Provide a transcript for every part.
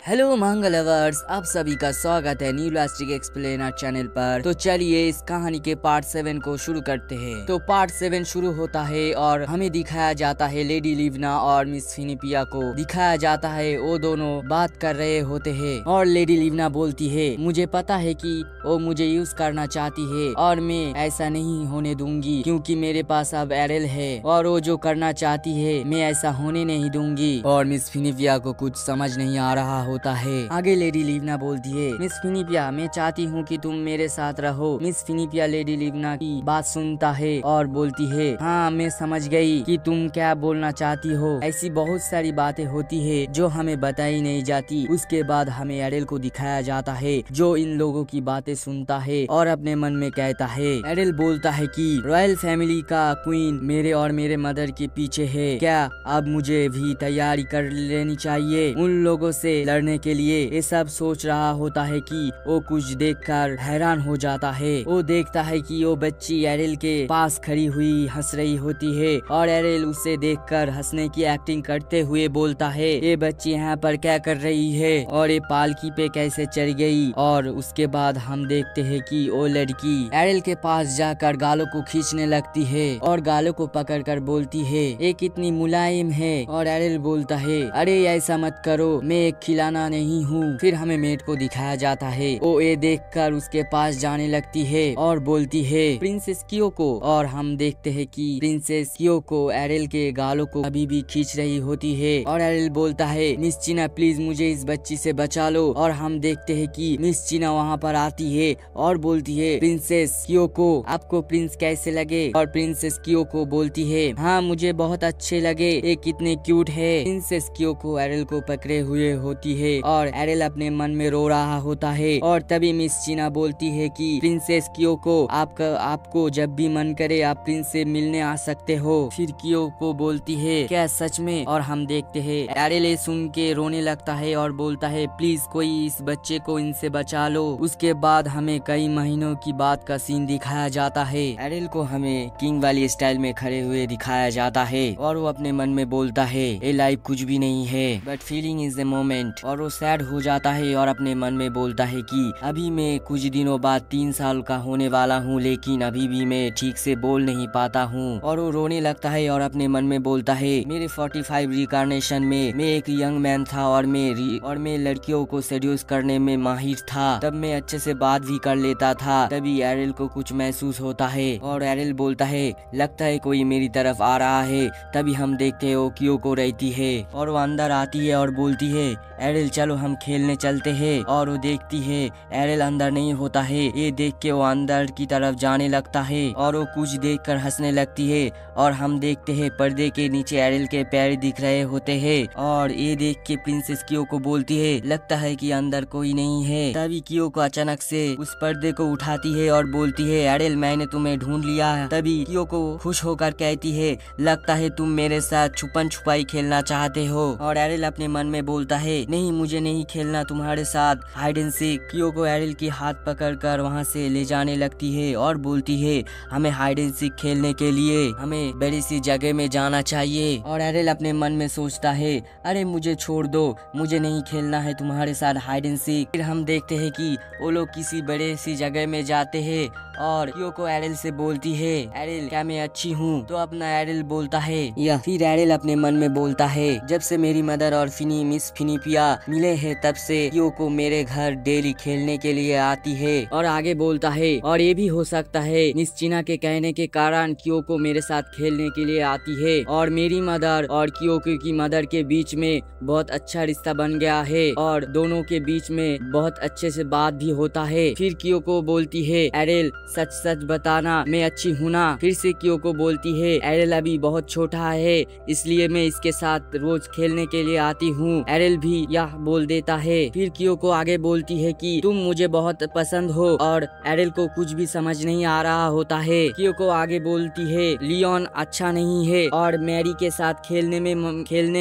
Hello मंगा lovers, आप सभी का स्वागत है न्यू लास्टिक एक्सप्लेनर चैनल पर। तो चलिए इस कहानी के पार्ट 7 को शुरू करते हैं। तो पार्ट 7 शुरू होता है और हमें दिखाया जाता है लेडी लिवना और मिस फिनिपिया को दिखाया जाता है। वो दोनों बात कर रहे होते हैं और लेडी लिवना बोलती है, मुझे पता है कि वो मुझे यूज करना चाहती है और मैं ऐसा नहीं होने दूंगी क्योंकि मेरे पास अब एरेल है और वो जो करना चाहती है मैं ऐसा होने नहीं दूंगी। और मिस फिनिपिया को कुछ समझ नहीं आ रहा होता है। आगे लेडी लिवना बोलती है, मिस फिनिपिया मैं चाहती हूँ कि तुम मेरे साथ रहो। मिस फिनिपिया लेडी लिवना की बात सुनता है और बोलती है, हाँ मैं समझ गई कि तुम क्या बोलना चाहती हो। ऐसी बहुत सारी बातें होती है जो हमें बताई नहीं जाती। उसके बाद हमें एरेल को दिखाया जाता है जो इन लोगों की बातें सुनता है और अपने मन में कहता है। एरेल बोलता है कि रॉयल फैमिली का क्वीन मेरे और मेरे मदर के पीछे है, क्या अब मुझे भी तैयारी कर लेनी चाहिए उन लोगों से लड़ने के लिए। ये सब सोच रहा होता है कि वो कुछ देखकर हैरान हो जाता है। वो देखता है कि वो बच्ची एरेल के पास खड़ी हुई हंस रही होती है और एरेल उसे देखकर हंसने की एक्टिंग करते हुए बोलता है, ये बच्ची यहाँ पर क्या कर रही है और ये पालकी पे कैसे चढ़ गई। और उसके बाद हम देखते हैं कि वो लड़की एरेल के पास जाकर गालों को खींचने लगती है और गालों को पकड़कर बोलती है, ये कितनी मुलायम है। और एरेल बोलता है, अरे ऐसा मत करो, मैं एक खिलौना नहीं हूँ। फिर हमें मेट को दिखाया जाता है। वो ये देखकर उसके पास जाने लगती है और बोलती है, प्रिंसेस क्योको। और हम देखते हैं कि प्रिंसेस क्योको एरेल के गालों को अभी भी खींच रही होती है और एरेल बोलता है, मिस चीना प्लीज मुझे इस बच्ची से बचा लो। और हम देखते हैं कि मिस चीना वहाँ पर आती है और बोलती है, प्रिंसेस क्योको आपको प्रिंस कैसे लगे। और प्रिंसेस क्योको बोलती है, हाँ मुझे बहुत अच्छे लगे, ये कितने क्यूट है। प्रिंसेस क्योको एरेल को पकड़े हुए होती है और एरेल अपने मन में रो रहा होता है। और तभी मिस चीना बोलती है कि प्रिंसेस क्योको आपको जब भी मन करे आप प्रिंस से मिलने आ सकते हो। फिर क्योको बोलती है, क्या सच में। और हम देखते हैं एरेल ये सुन के रोने लगता है और बोलता है, प्लीज कोई इस बच्चे को इनसे बचा लो। उसके बाद हमें कई महीनों की बात का सीन दिखाया जाता है। एरेल को हमें किंग वाली स्टाइल में खड़े हुए दिखाया जाता है और वो अपने मन में बोलता है, ये लाइफ कुछ भी नहीं है but feeling is the moment. और वो सैड हो जाता है और अपने मन में बोलता है कि अभी मैं कुछ दिनों बाद 3 साल का होने वाला हूँ लेकिन अभी भी मैं ठीक से बोल नहीं पाता हूँ। और वो रोने लगता है और अपने मन में बोलता है, मेरे 45 रिकार्नेशन में मैं एक यंग मैन था और मैं लड़कियों को सेड्यूस करने में माहिर था। तब मैं अच्छे से बात भी कर लेता था। तभी एरेल को कुछ महसूस होता है और एरेल बोलता है, लगता है कोई मेरी तरफ आ रहा है। तभी हम देखते हैं वो क्योको रहती है और वो अंदर आती है और बोलती है, एरेल चलो हम खेलने चलते हैं। और वो देखती है एरेल अंदर नहीं होता है। ये देख के वो अंदर की तरफ जाने लगता है और वो कुछ देखकर हंसने लगती है। और हम देखते हैं पर्दे के नीचे एरेल के पैर दिख रहे होते हैं और ये देख के प्रिंसेस क्योको बोलती है, लगता है कि अंदर कोई नहीं है। तभी क्योको अचानक से उस पर्दे को उठाती है और बोलती है, एरेल मैंने तुम्हें ढूंढ लिया। तभी क्योको खुश होकर कहती है, लगता है तुम मेरे साथ छुपन छुपाई खेलना चाहते हो। और एरेल अपने मन में बोलता है, नहीं मुझे नहीं खेलना तुम्हारे साथ हाइड एंड सीक। क्योको एरेल की हाथ पकड़कर वहाँ से ले जाने लगती है और बोलती है, हमें हाइड एंड सीक खेलने के लिए हमें बड़ी सी जगह में जाना चाहिए। और एरेल अपने मन में सोचता है, अरे मुझे छोड़ दो, मुझे नहीं खेलना है तुम्हारे साथ हाइड एंड सीक। फिर हम देखते हैं कि वो लोग किसी बड़े सी जगह में जाते हैं और क्योको एरेल से बोलती है, एरेल क्या मैं अच्छी हूँ। तो अपना एरेल बोलता है, या फिर एरेल अपने मन में बोलता है, जब से मेरी मदर और मिस फिनिपिया मिले हैं तब से क्योको मेरे घर डेली खेलने के लिए आती है। और आगे बोलता है, और ये भी हो सकता है मिस चीना के कहने के कारण क्योको मेरे साथ खेलने के लिए आती है और मेरी मदर और क्योको की मदर के बीच में बहुत अच्छा रिश्ता बन गया है और दोनों के बीच में बहुत अच्छे से बात भी होता है। फिर क्योको बोलती है, एरेल सच सच बताना मैं अच्छी हूँ ना। फिर से क्योको बोलती है, एरेल अभी बहुत छोटा है इसलिए मैं इसके साथ रोज खेलने के लिए आती हूँ। एरेल भी यह बोल देता है। फिर क्योको आगे बोलती है कि तुम मुझे बहुत पसंद हो और एरेल को कुछ भी समझ नहीं आ रहा होता है। क्योको आगे बोलती है, लियोन अच्छा नहीं है और मैरी के साथ खेलने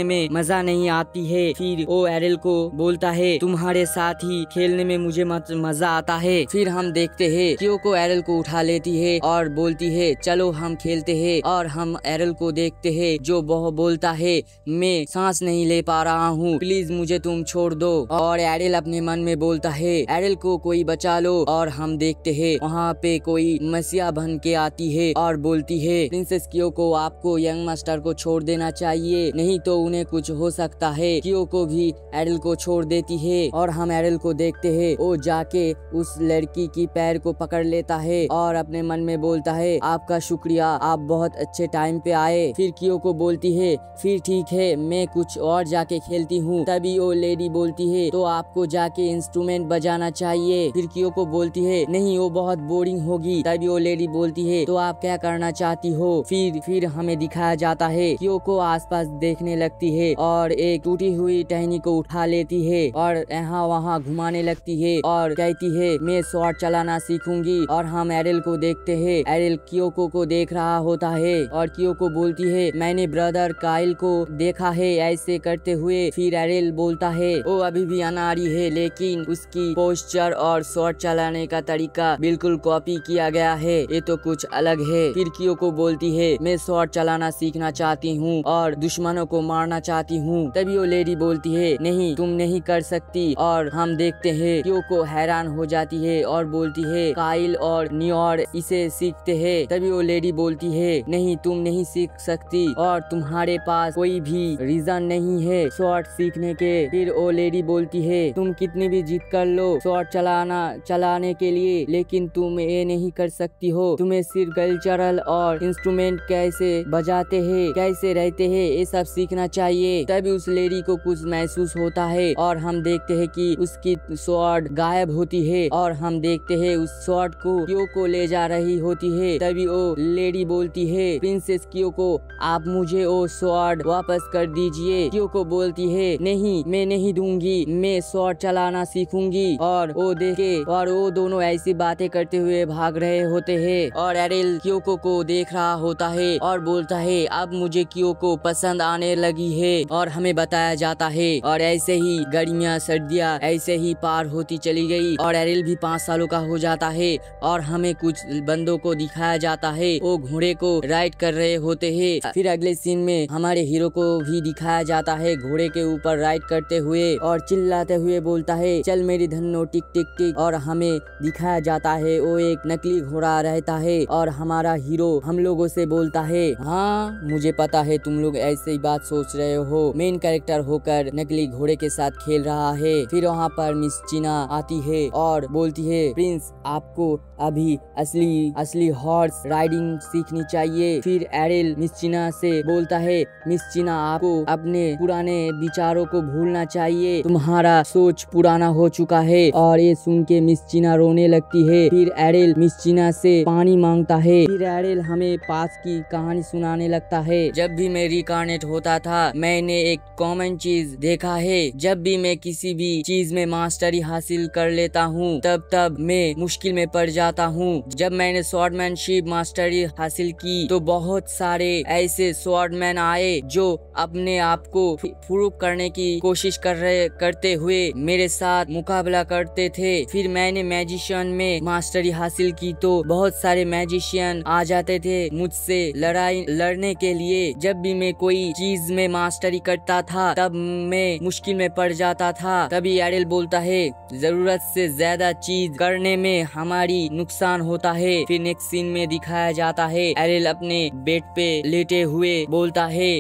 में मजा नहीं आती है। फिर वो एरेल को बोलता है, तुम्हारे साथ ही खेलने में मुझे मजा आता है। फिर हम देखते हैं क्योको एरेल एरल को उठा लेती है और बोलती है चलो हम खेलते हैं। और हम एरल को देखते हैं जो बोलता है मैं सांस नहीं ले पा रहा हूँ, प्लीज मुझे तुम छोड़ दो। और एरल अपने मन में बोलता है एरल को कोई बचा लो। और हम देखते हैं वहाँ पे कोई मसीहा बन के आती है और बोलती है प्रिंसेस क्योको आपको यंग मास्टर को छोड़ देना चाहिए, नहीं तो उन्हें कुछ हो सकता है। क्योको भी एरल को छोड़ देती है और हम एरल को देखते हैं वो जाके उस लड़की की पैर को पकड़ लेता है और अपने मन में बोलता है आपका शुक्रिया, आप बहुत अच्छे टाइम पे आए। फिर क्योको बोलती है फिर ठीक है मैं कुछ और जाके खेलती हूँ। तभी वो लेडी बोलती है तो आपको जाके इंस्ट्रूमेंट बजाना चाहिए। फिर क्योको बोलती है नहीं वो बहुत बोरिंग होगी। तभी वो लेडी बोलती है तो आप क्या करना चाहती हो। फिर हमें दिखाया जाता है क्योको आसपास देखने लगती है और एक टूटी हुई टहनी को उठा लेती है और यहाँ वहाँ घुमाने लगती है और कहती है मैं शॉट चलाना सीखूंगी। और हम एरल को देखते हैं, एरल क्योको को देख रहा होता है और क्योको बोलती है मैंने ब्रदर काइल को देखा है ऐसे करते हुए। फिर एरल बोलता है वो अभी भी अनाड़ी है लेकिन उसकी पोस्चर और शॉट चलाने का तरीका बिल्कुल कॉपी किया गया है, ये तो कुछ अलग है। फिर क्योको बोलती है मैं शॉट चलाना सीखना चाहती हूँ और दुश्मनों को मारना चाहती हूँ। तभी वो लेडी बोलती है नहीं तुम नहीं कर सकती। और हम देखते हैं क्योको हैरान हो जाती है और बोलती है काइल और न्योर इसे सीखते हैं। तभी वो लेडी बोलती है नहीं तुम नहीं सीख सकती और तुम्हारे पास कोई भी रीजन नहीं है शॉट सीखने के। फिर वो लेडी बोलती है तुम कितनी भी जिद कर लो शॉट चलाने के लिए लेकिन तुम ये नहीं कर सकती हो। तुम्हें सिर्फ कल्चरल और इंस्ट्रूमेंट कैसे बजाते हैं कैसे रहते हैं ये सब सीखना चाहिए। तभी उस लेडी को कुछ महसूस होता है और हम देखते हैं कि उसकी शॉट गायब होती है और हम देखते हैं उस शॉट को क्योको ले जा रही होती है। तभी वो लेडी बोलती है प्रिंसेस क्योको आप मुझे वो शॉट वापस कर दीजिए। क्योको बोलती है नहीं मैं नहीं दूंगी, मैं शॉट चलाना सीखूंगी। और वो देखे और वो दोनों ऐसी बातें करते हुए भाग रहे होते हैं और एरल क्योको को देख रहा होता है और बोलता है अब मुझे क्योको पसंद आने लगी है। और हमें बताया जाता है और ऐसे ही गर्मियाँ सर्दियाँ ऐसे ही पार होती चली गई और एरल भी 5 सालों का हो जाता है। और हमें कुछ बंदों को दिखाया जाता है वो घोड़े को राइड कर रहे होते हैं। फिर अगले सीन में हमारे हीरो को भी दिखाया जाता है घोड़े के ऊपर राइड करते हुए और चिल्लाते हुए बोलता है चल मेरी धन्नो टिक टिक टिक। और हमें दिखाया जाता है वो एक नकली घोड़ा रहता है और हमारा हीरो हम लोगों से बोलता है हाँ मुझे पता है तुम लोग ऐसे ही बात सोच रहे हो, मेन कैरेक्टर होकर नकली घोड़े के साथ खेल रहा है। फिर वहाँ पर मिस चीना आती है और बोलती है प्रिंस आपको अभी असली हॉर्स राइडिंग सीखनी चाहिए। फिर एरल मिस चीना से बोलता है मिस चीना आपको अपने पुराने विचारों को भूलना चाहिए, तुम्हारा सोच पुराना हो चुका है। और ये सुन के मिस चीना रोने लगती है। फिर एरल मिस चीना से पानी मांगता है। फिर एरल हमें पास की कहानी सुनाने लगता है जब भी मैं रिकार्नेट होता था मैंने एक कॉमन चीज देखा है, जब भी मैं किसी भी चीज में मास्टरी हासिल कर लेता हूँ तब मैं मुश्किल में पड़ जाता हूँ। जब मैंने स्वॉर्डमैनशिप मास्टरी हासिल की तो बहुत सारे ऐसे स्वॉर्डमैन आए जो अपने आप को प्रूव करने की कोशिश करते हुए मेरे साथ मुकाबला करते थे। फिर मैंने मैजिशियन में मास्टरी हासिल की तो बहुत सारे मैजिशियन आ जाते थे मुझसे लड़ने के लिए। जब भी मैं कोई चीज में मास्टरी करता था तब मैं मुश्किल में पड़ जाता था। तभी एरल बोलता है जरूरत से ज्यादा चीज करने में हमारी नुकसान होता है। फिर नेक्स्ट सीन में दिखाया जाता है एरल अपने बेड पे लेटे हुए बोलता है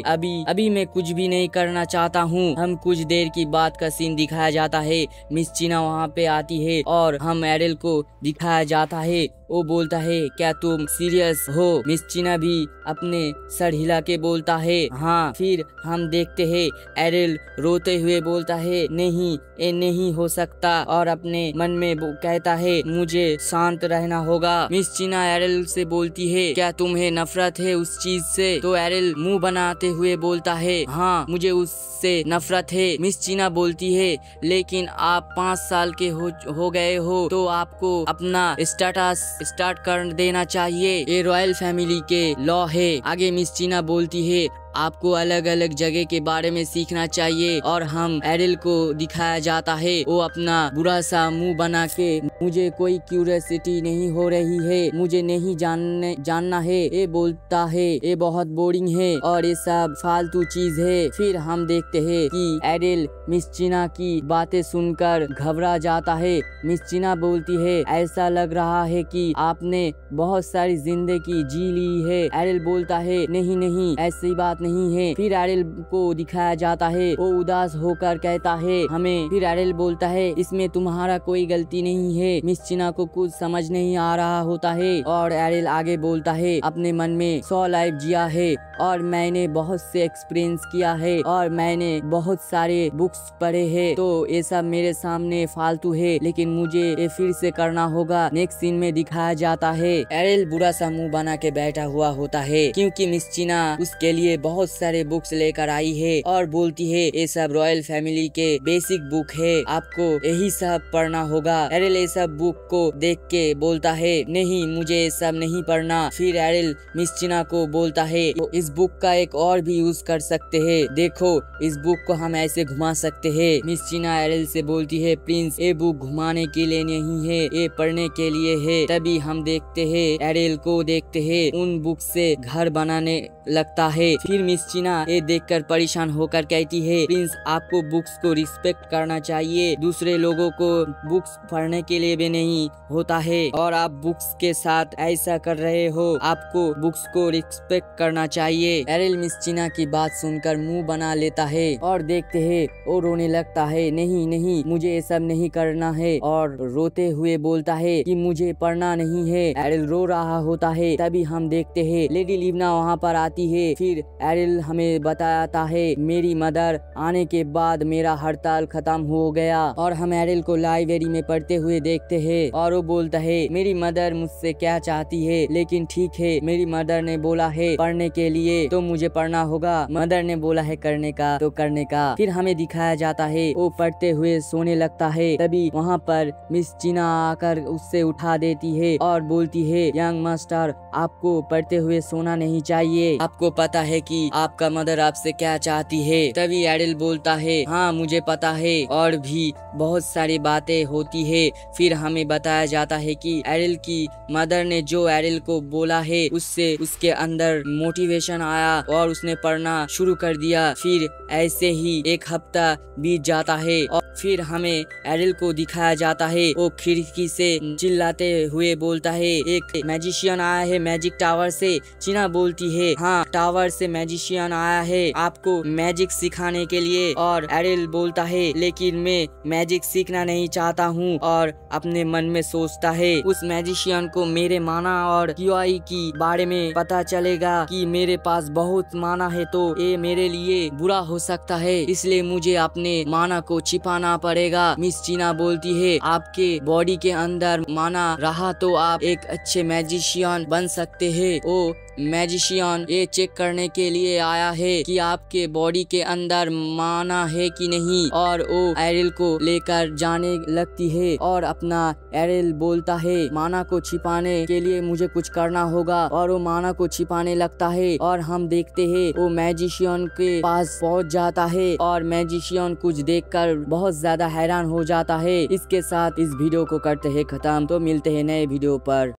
अभी मैं कुछ भी नहीं करना चाहता हूँ। हम कुछ देर की बात का सीन दिखाया जाता है, मिस चीना वहाँ पे आती है और हम एरल को दिखाया जाता है। वो बोलता है क्या तुम सीरियस हो। मिस चीना भी अपने सर हिला के बोलता है हाँ। फिर हम देखते हैं एरल रोते हुए बोलता है नहीं ये नहीं हो सकता और अपने मन में कहता है मुझे शांत रहना होगा। मिस चीना एरल से बोलती है क्या तुम्हें नफरत है उस चीज से। तो एरल मुंह बनाते हुए बोलता है हाँ मुझे उससे नफरत है। मिस चीना बोलती है लेकिन आप 5 साल के हो गए हो तो आपको अपना स्टेटस स्टार्ट कर देना चाहिए, ये रॉयल फैमिली के लॉ है। आगे मिस चीना बोलती है आपको अलग अलग जगह के बारे में सीखना चाहिए। और हम एरिल को दिखाया जाता है वो अपना बुरा सा मुंह बना के, मुझे कोई क्यूरियोसिटी नहीं हो रही है, मुझे नहीं जानना है, ये बोलता है ये बहुत बोरिंग है और ये सब फालतू चीज है। फिर हम देखते हैं कि एरिल मिस चीना की बातें सुनकर घबरा जाता है। मिस चीना बोलती है ऐसा लग रहा है कि आपने बहुत सारी जिंदगी जी ली है। एरिल बोलता है नहीं नहीं ऐसी बात नहीं है। फिर एरिल को दिखाया जाता है वो उदास होकर कहता है हमें। फिर एरिल बोलता है इसमें तुम्हारा कोई गलती नहीं है। मिस चीना को कुछ समझ नहीं आ रहा होता है और एरिल आगे बोलता है अपने मन में 100 लाइफ जिया है और मैंने बहुत से एक्सपीरियंस किया है और मैंने बहुत सारे बुक्स पढ़े हैं, तो ये सब मेरे सामने फालतू है, लेकिन मुझे ये फिर से करना होगा। नेक्स्ट सीन में दिखाया जाता है एरिल बुरा सा मुंह बना के बैठा हुआ होता है क्योंकि मिस चीना उसके लिए बहुत सारे बुक्स लेकर आई है और बोलती है ये सब रॉयल फैमिली के बेसिक बुक है, आपको यही सब पढ़ना होगा। एरिल ये सब बुक को देख के बोलता है नहीं मुझे ये सब नहीं पढ़ना। फिर एरिल मिस चीना को बोलता है तो इस बुक का एक और भी यूज कर सकते हैं, देखो इस बुक को हम ऐसे घुमा सकते हैं। मिस चीना एरिल से बोलती है प्रिंस ये बुक घुमाने के लिए नहीं है, ये पढ़ने के लिए है। तभी हम देखते हैं एरिल को देखते हैं उन बुक से घर बनाने लगता है। फिर मिस चीना ये देखकर परेशान होकर कहती है प्रिंस आपको बुक्स को रिस्पेक्ट करना चाहिए, दूसरे लोगों को बुक्स पढ़ने के लिए भी नहीं होता है और आप बुक्स के साथ ऐसा कर रहे हो, आपको बुक्स को रिस्पेक्ट करना चाहिए। एरिल मिस चीना की बात सुनकर मुंह बना लेता है और देखते हैं वो रोने लगता है नहीं नहीं मुझे ये सब नहीं करना है और रोते हुए बोलता है कि मुझे पढ़ना नहीं है। एरिल रो रहा होता है तभी हम देखते हैं लेडी लिवना वहाँ पर आती है। फिर एरिल हमें बताता है मेरी मदर आने के बाद मेरा हड़ताल खत्म हो गया और हम एरिल को लाइब्रेरी में पढ़ते हुए देखते हैं और वो बोलता है मेरी मदर मुझसे क्या चाहती है, लेकिन ठीक है मेरी मदर ने बोला है पढ़ने के लिए तो मुझे पढ़ना होगा, मदर ने बोला है करने का तो करने का। फिर हमें दिखाया जाता है वो पढ़ते हुए सोने लगता है तभी वहाँ पर मिस चीना आकर उससे उठा देती है और बोलती है यंग मास्टर आपको पढ़ते हुए सोना नहीं चाहिए, आपको पता है कि आपका मदर आपसे क्या चाहती है। तभी एरिल बोलता है हाँ मुझे पता है और भी बहुत सारी बातें होती है। फिर हमें बताया जाता है कि एरिल की मदर ने जो एरिल को बोला है उससे उसके अंदर मोटिवेशन आया और उसने पढ़ना शुरू कर दिया। फिर ऐसे ही एक हफ्ता बीत जाता है और फिर हमें एरिल को दिखाया जाता है वो खिड़की से चिल्लाते हुए बोलता है एक मैजिशियन आया है मैजिक टावर से। चीना बोलती है हाँ टावर से मैजिशियन आया है आपको मैजिक सिखाने के लिए और एरिल बोलता है लेकिन मैं मैजिक सीखना नहीं चाहता हूँ और अपने मन में सोचता है उस मैजिशियन को मेरे माना और क्यूआई की बारे में पता चलेगा कि मेरे पास बहुत माना है तो ये मेरे लिए बुरा हो सकता है, इसलिए मुझे अपने माना को छिपाना पड़ेगा। मिस चीना बोलती है आपके बॉडी के अंदर माना रहा तो आप एक अच्छे मैजिशियन बन सकते हैं। ओ मैजिशियन ये चेक करने के लिए आया है कि आपके बॉडी के अंदर माना है कि नहीं और वो एरिल को लेकर जाने लगती है और अपना एरिल बोलता है माना को छिपाने के लिए मुझे कुछ करना होगा और वो माना को छिपाने लगता है और हम देखते हैं वो मैजिशियन के पास पहुंच जाता है और मैजिशियन कुछ देखकर बहुत ज्यादा हैरान हो जाता है। इसके साथ इस वीडियो को करते हैं खत्म, तो मिलते हैं नए वीडियो पर।